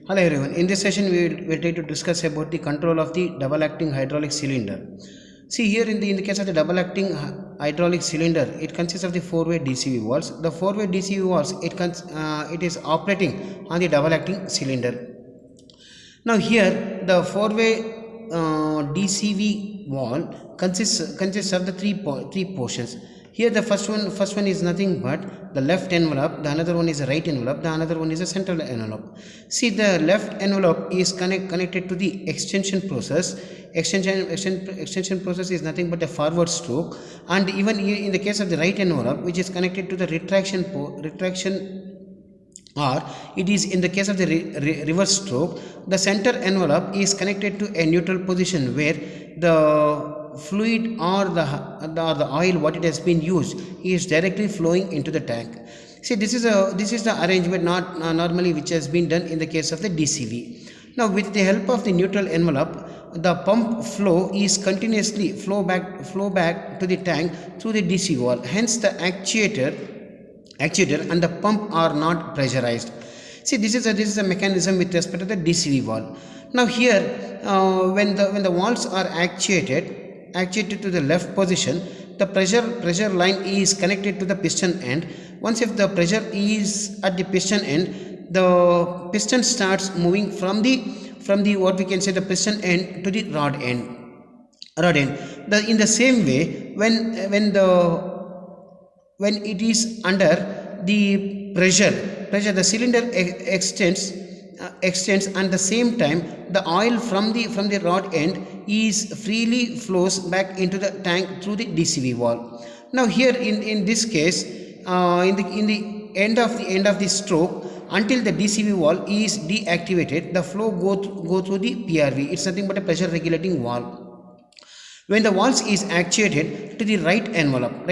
Hello everyone. In this session, we will try to discuss about the control of the double acting hydraulic cylinder. See here in the case of the double acting hydraulic cylinder, it consists of the four-way DCV valves. The four-way DCV valves it is operating on the double acting cylinder. Now here the four-way DCV valve consists of the three portions. Here the first one is nothing but the left envelope, the another one is a right envelope, the another one is a central envelope. See, the left envelope is connected to the extension process. Extension process is nothing but a forward stroke, and even in the case of the right envelope, which is connected to the retraction or it is in the case of the reverse stroke, the center envelope is connected to a neutral position where the fluid or the oil what it has been used is directly flowing into the tank. See, this is the arrangement not normally which has been done in the case of the DCV. Now with the help of the neutral envelope, the pump flow is continuously flow back to the tank through the DC valve. Hence the actuator and the pump are not pressurized. See, this is a mechanism with respect to the DCV valve. Now here when the valves are actuated to the left position, the pressure line is connected to the piston end. Once if the pressure is at the piston end, the piston starts moving from the what we can say the piston end to the rod end. In the same way, when it is under the pressure, the cylinder extends, and the same time the oil from the rod end is freely flows back into the tank through the DCV valve. Now here in this case, in the end of the stroke, until the DCV valve is deactivated, the flow go through the PRV. It's nothing but a pressure regulating valve. When the valve is actuated to the right envelope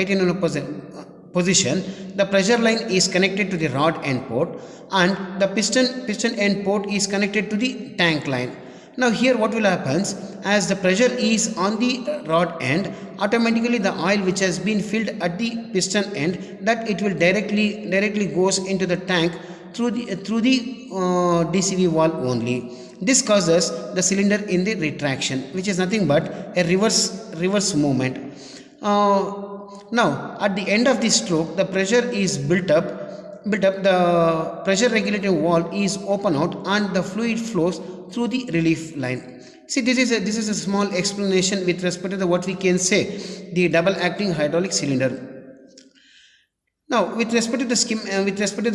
position, the pressure line is connected to the rod end port, and the piston end port is connected to the tank line. Now here what will happen, as the pressure is on the rod end, automatically the oil which has been filled at the piston end, that it will directly goes into the tank through the DCV valve only. This causes the cylinder in the retraction, which is nothing but a reverse movement. Now at the end of the stroke, the pressure is built up, the pressure regulating valve is open out, and the fluid flows through the relief line. See, this is a small explanation with respect to the what we can say the double acting hydraulic cylinder. Now with respect to the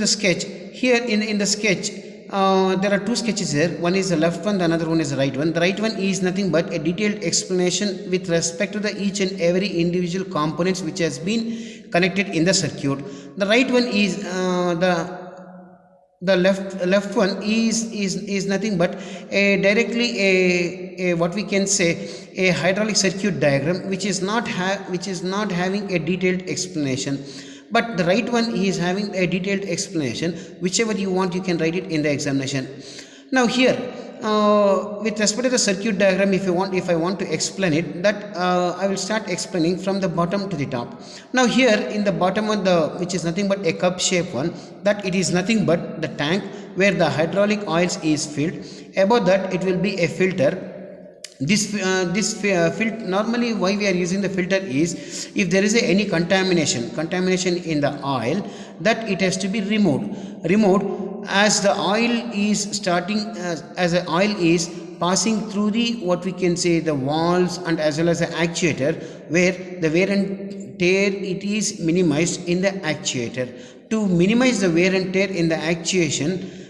sketch, here in the sketch, there are two sketches here. One is the left one, the another one is the right one. The right one is nothing but a detailed explanation with respect to the each and every individual components which has been connected in the circuit. The right one is the left one is nothing but directly what we can say a hydraulic circuit diagram, which is not having a detailed explanation. But the right one is having a detailed explanation. Whichever you want, you can write it in the examination. Now here, with respect to the circuit diagram, if I want to explain it, that I will start explaining from the bottom to the top. Now here in the bottom of which is nothing but a cup shaped one, that it is nothing but the tank where the hydraulic oils is filled. Above that it will be a filter. This filter, normally why we are using the filter is if there is any contamination in the oil, that it has to be removed as the oil is starting as the oil is passing through the what we can say the valves and as well as the actuator, where the wear and tear it is minimized in the actuator. To minimize the wear and tear in the actuators,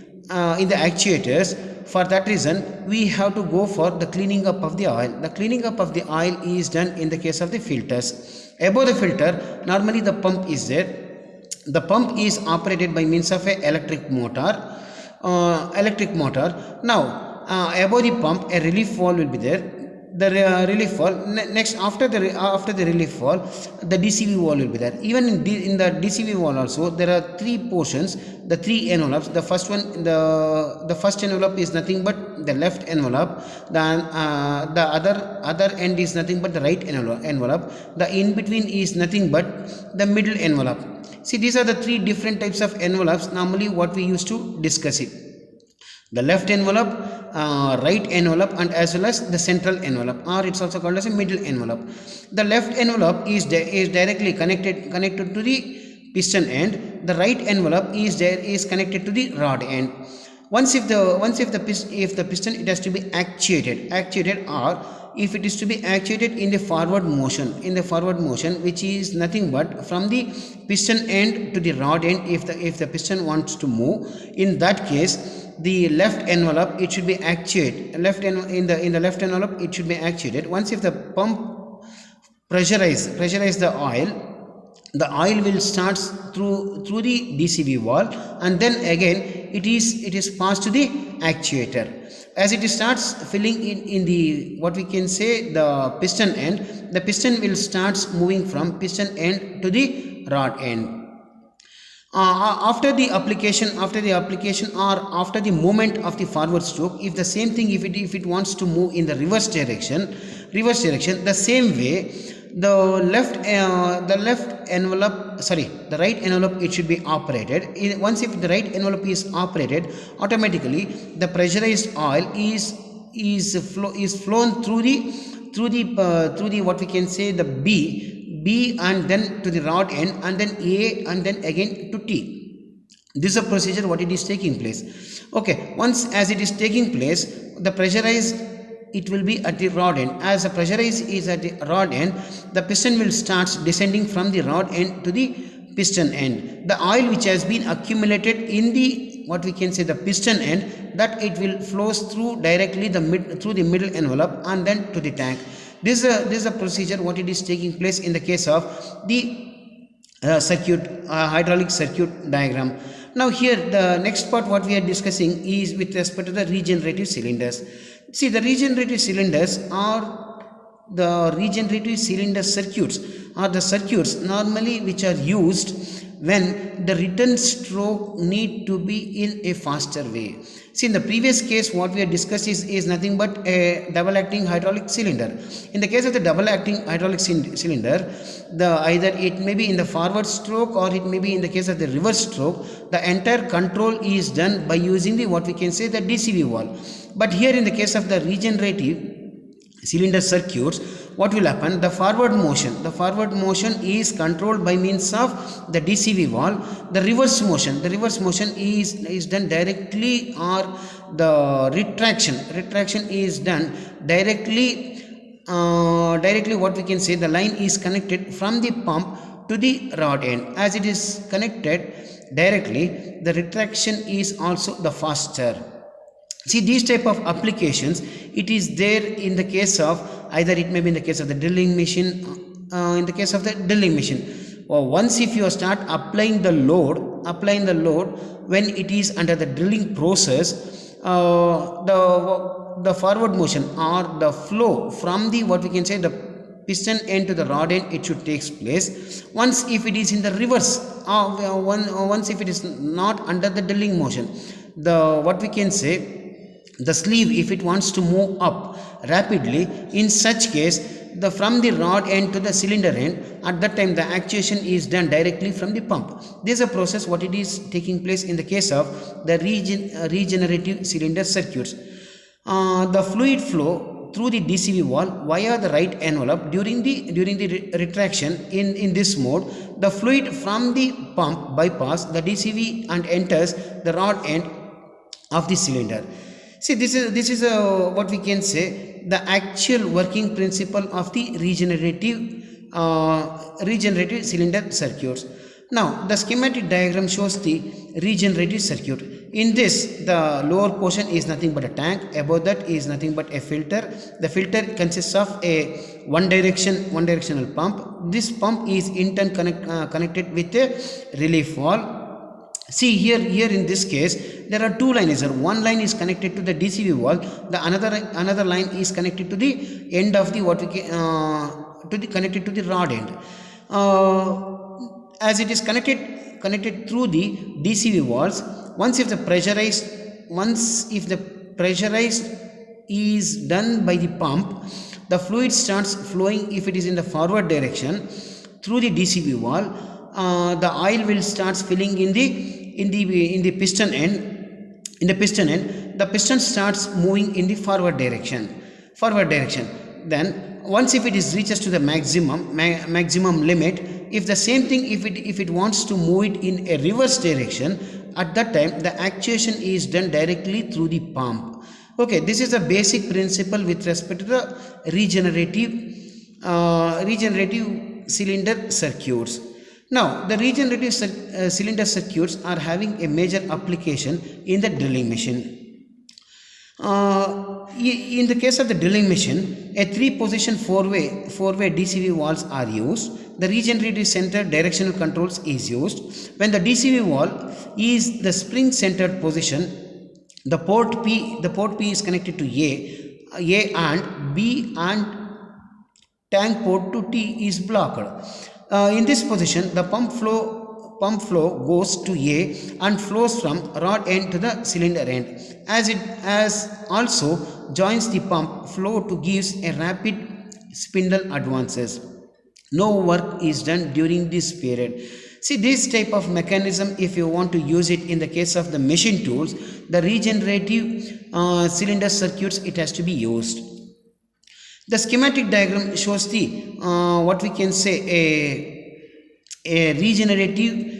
for that reason we have to go for the cleaning up of the oil. The cleaning up of the oil is done in the case of the filters. Above the filter, normally the pump is there. The pump is operated by means of a electric motor. Now above the pump, a relief valve will be there. The relief valve, next after the relief valve, the DCV valve will be there. Even in the DCV valve also, there are three portions, the three envelopes. The first one, the first envelope is nothing but the left envelope. The other end is nothing but the right envelope. The in between is nothing but the middle envelope. See, these are the three different types of envelopes normally what we used to discuss it. the left envelope, right envelope, and as well as the central envelope, or it's also called as a middle envelope. The left envelope is directly connected to the piston end. The right envelope is connected to the rod end. If the piston, it has to be actuated, or if it is to be actuated in the forward motion, which is nothing but from the piston end to the rod end. If the piston wants to move, in that case, the left envelope, it should be actuated. In the left envelope, it should be actuated. Once if the pump pressurize the oil will start through the DCV valve, and then again it is passed to the actuator. As it starts filling in the, what we can say, the piston end, the piston will start moving from piston end to the rod end. After the application or after the movement of the forward stroke, if the same thing, if it wants to move in the reverse direction, the same way, the right envelope, it should be operated. Once if the right envelope is operated, automatically the pressurized oil is flown through the what we can say, the B and then to the rod end, and then A, and then again to T. This is a procedure what it is taking place. Okay, once as it is taking place, the pressurized, it will be at the rod end. As the pressurized is at the rod end, the piston will start descending from the rod end to the piston end. The oil which has been accumulated in the, what we can say, the piston end, that it will flows through directly through the middle envelope and then to the tank. This is a procedure what it is taking place in the case of the hydraulic circuit diagram. Now here the next part what we are discussing is with respect to the regenerative cylinders. See, the regenerative cylinders are the regenerative cylinder circuits, are the circuits normally which are used when the return stroke need to be in a faster way. See, in the previous case what we have discussed is nothing but a double acting hydraulic cylinder. In the case of the double acting hydraulic cylinder, either it may be in the forward stroke or it may be in the case of the reverse stroke, the entire control is done by using the, what we can say, the DCV valve. But here in the case of the regenerative cylinder circuits, what will happen, the forward motion is controlled by means of the DCV valve. The reverse motion is done directly, or the retraction is done directly, what we can say, the line is connected from the pump to the rod end. As it is connected directly, the retraction is also the faster. See, these type of applications, it is there in the case of, either it may be in the case of the drilling machine, or once if you start applying the load when it is under the drilling process, the forward motion or the flow from the, what we can say, the piston end to the rod end, it should take place. Once if it is in the reverse, once if it is not under the drilling motion, the, what we can say, the sleeve, if it wants to move up rapidly, in such case, from the rod end to the cylinder end, at that time the actuation is done directly from the pump. This is a process what it is taking place in the case of the regenerative cylinder circuits. The fluid flow through the DCV valve via the right envelope during the retraction. In this mode, the fluid from the pump bypass the DCV and enters the rod end of the cylinder. See, this is what we can say, the actual working principle of the regenerative cylinder circuits. Now, the schematic diagram shows the regenerative circuit. In this, the lower portion is nothing but a tank. Above that is nothing but a filter. The filter consists of a one directional pump. This pump is in turn connected with a relief valve. See, here in this case, there are two lines. One line is connected to the DCV valve. The another line is connected to the end of the, what we can, connected to the rod end. As it is connected through the DCV valves, once if the pressurized is done by the pump, the fluid starts flowing. If it is in the forward direction through the DCV valve, the oil will start filling in the piston end. the piston starts moving in the forward direction. Then once if it is reaches to the maximum limit, if the same thing, if it wants to move it in a reverse direction, at that time the actuation is done directly through the pump. Okay, this is the basic principle with respect to the regenerative cylinder circuits. Now, the regenerative cylinder circuits are having a major application in the drilling machine. In the case of the drilling machine, a three-position four-way DCV valves are used. The regenerative center directional controls is used. When the DCV valve is the spring-centered position, the port P is connected to A and B, and tank port to T is blocked. In this position, the pump flow goes to A and flows from rod end to the cylinder end, as also joins the pump flow to gives a rapid spindle advances. No work is done during this period. See, this type of mechanism, if you want to use it in the case of the machine tools, the regenerative cylinder circuits, it has to be used. The schematic diagram shows the what we can say a regenerative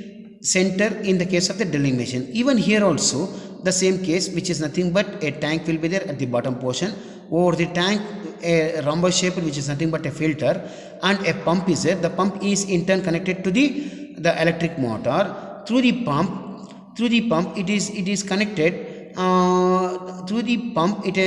center in the case of the drilling machine. Even here also the same case, which is nothing but a tank will be there at the bottom portion. Over the tank, a rhombus shape, which is nothing but a filter, and a pump is there. The pump is in turn connected to the electric motor. Through the pump it is connected through the pump it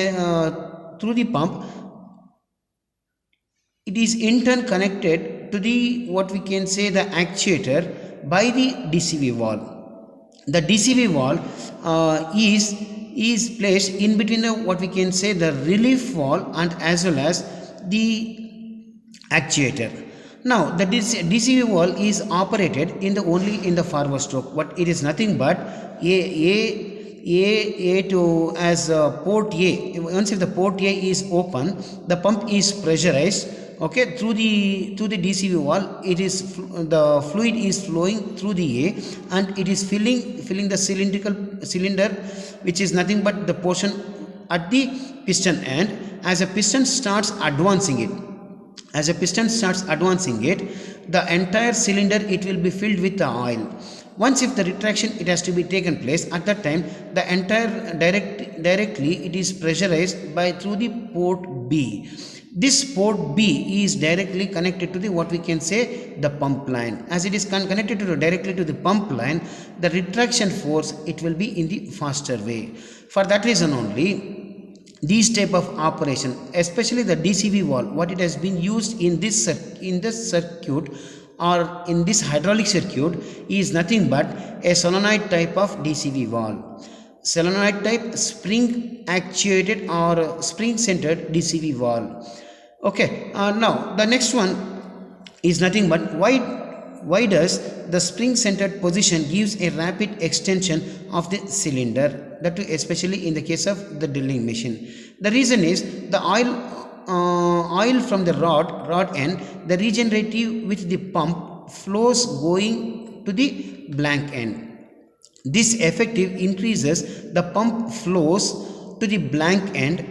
is in turn connected to the what we can say the actuator by the DCV valve. The DCV valve is placed in between the what we can say the relief valve and as well as the actuator. Now the DCV valve is operated only in the forward stroke, but it is nothing but A to as port A. Once if the port A is open, the pump is pressurized. Okay, through the DCV valve, it is the fluid is flowing through the A, and it is filling the cylinder, which is nothing but the portion at the piston end. As a piston starts advancing it, the entire cylinder it will be filled with the oil. Once if the retraction it has to be taken place, at that time the entire directly it is pressurized by through the port B. This port B is directly connected to the what we can say the pump line. As it is connected directly to the pump line, the retraction force it will be in the faster way. For that reason only, these type of operation, especially the DCV valve, what it has been used in this circuit or in this hydraulic circuit is nothing but a solenoid type of DCV valve. Solenoid type spring actuated or spring centered DCV valve. Okay, now the next one is nothing but why does the spring centered position gives a rapid extension of the cylinder, that too especially in the case of the drilling machine. The reason is the oil from the rod end, the regenerative with the pump flows going to the blank end. This effective increases the pump flows to the blank end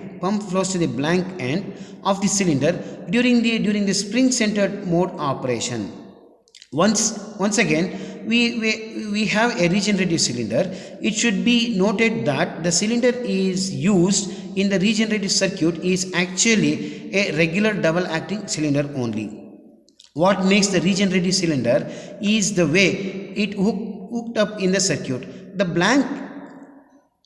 of the cylinder during the spring centered mode operation. Once again we have a regenerative cylinder. It should be noted that the cylinder is used in the regenerative circuit is actually a regular double acting cylinder only. What makes the regenerative cylinder is the way it hooked up in the circuit. The blank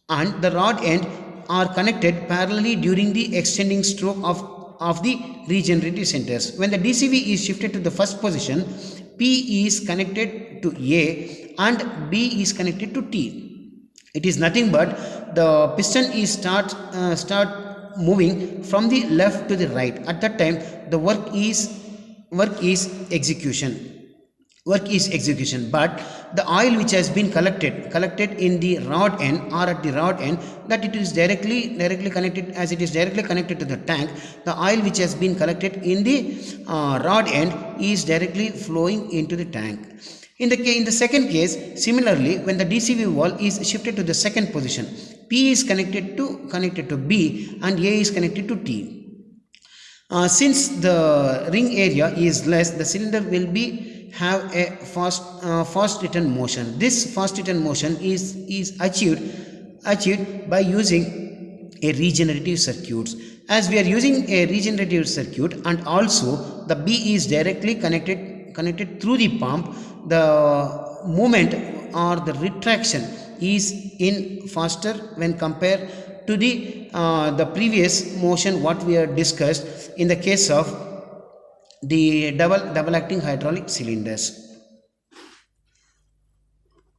and the rod end are connected parallelly during the extending stroke of the regenerative centers. When the DCV is shifted to the first position, P is connected to A and B is connected to T. It is nothing but the piston is start moving from the left to the right. At that time the work is execution, but the oil which has been collected in the rod end or at the rod end, that it is directly connected, as it is directly connected to the tank, the oil which has been collected in the rod end is directly flowing into the tank. In the second case, similarly, when the DCV valve is shifted to the second position, P is connected to B and A is connected to T. Since the ring area is less, the cylinder will be have a fast return motion. This fast return motion is achieved by using a regenerative circuits. As we are using a regenerative circuit and also the B is directly connected through the pump, the movement or the retraction is in faster when compared to the previous motion what we have discussed in the case of the double acting hydraulic cylinders.